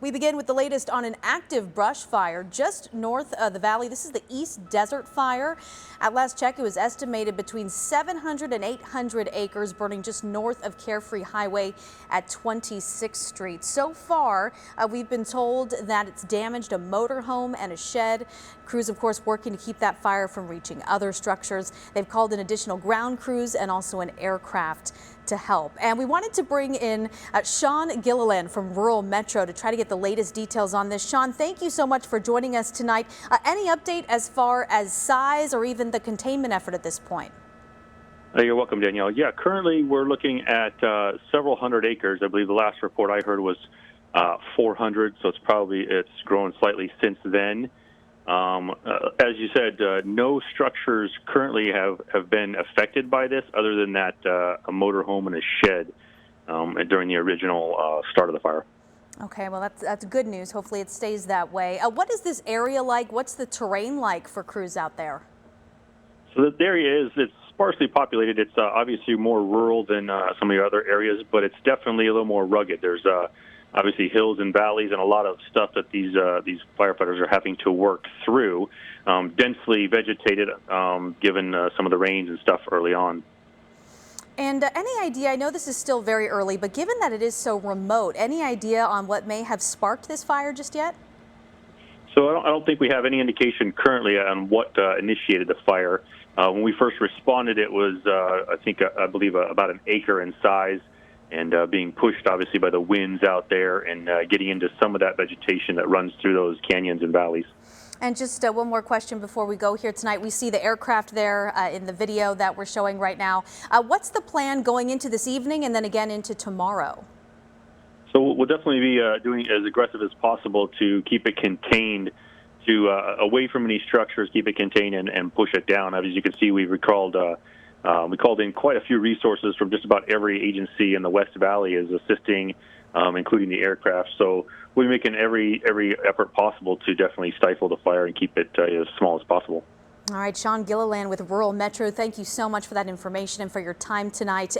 We begin with the latest on an active brush fire just north of the valley. This is the East Desert Fire. At last check, it was estimated between 700 and 800 acres burning just north of Carefree Highway at 26th Street. So far, we've been told that it's damaged a motorhome and a shed. Crews, of course, working to keep that fire from reaching other structures. They've called in additional ground crews and also an aircraft to help. And we wanted to bring in SHAWN Gilliland from Rural Metro to try to get the latest details on this. SHAWN, thank you so much for joining us tonight. Any update as far as size or even the containment effort at this point? You're welcome, Danielle. Yeah, currently we're looking at several hundred acres. I believe the last report I heard was 400, so it's grown slightly since then. As you said, no structures currently have been affected by this other than that a motorhome and a shed during the original start of the fire. Okay, well, that's good news. Hopefully it stays that way. What is this area like? What's the terrain like for crews out there? So the area it's sparsely populated. It's obviously more rural than some of the other areas, but it's definitely a little more rugged. There's obviously hills and valleys and a lot of stuff that these firefighters are having to work through. Densely vegetated, given some of the rains and stuff early on. And any idea, I know this is still very early, but given that it is so remote, any idea on what may have sparked this fire just yet? So I don't think we have any indication currently on what initiated the fire. When we first responded, it was, I believe, about an acre in size, and being pushed, obviously, by the winds out there and getting into some of that vegetation that runs through those canyons and valleys. And just one more question before we go here tonight. We see the aircraft there in the video that we're showing right now. What's the plan going into this evening and then again into tomorrow? So we'll definitely be doing as aggressive as possible to keep it contained, to away from any structures, keep it contained and push it down. As you can see, we called in quite a few resources from just about every agency in the West Valley is assisting, including the aircraft. So we're making every effort possible to definitely stifle the fire and keep it as small as possible. All right, SHAWN Gilliland with Rural Metro, thank you so much for that information and for your time tonight.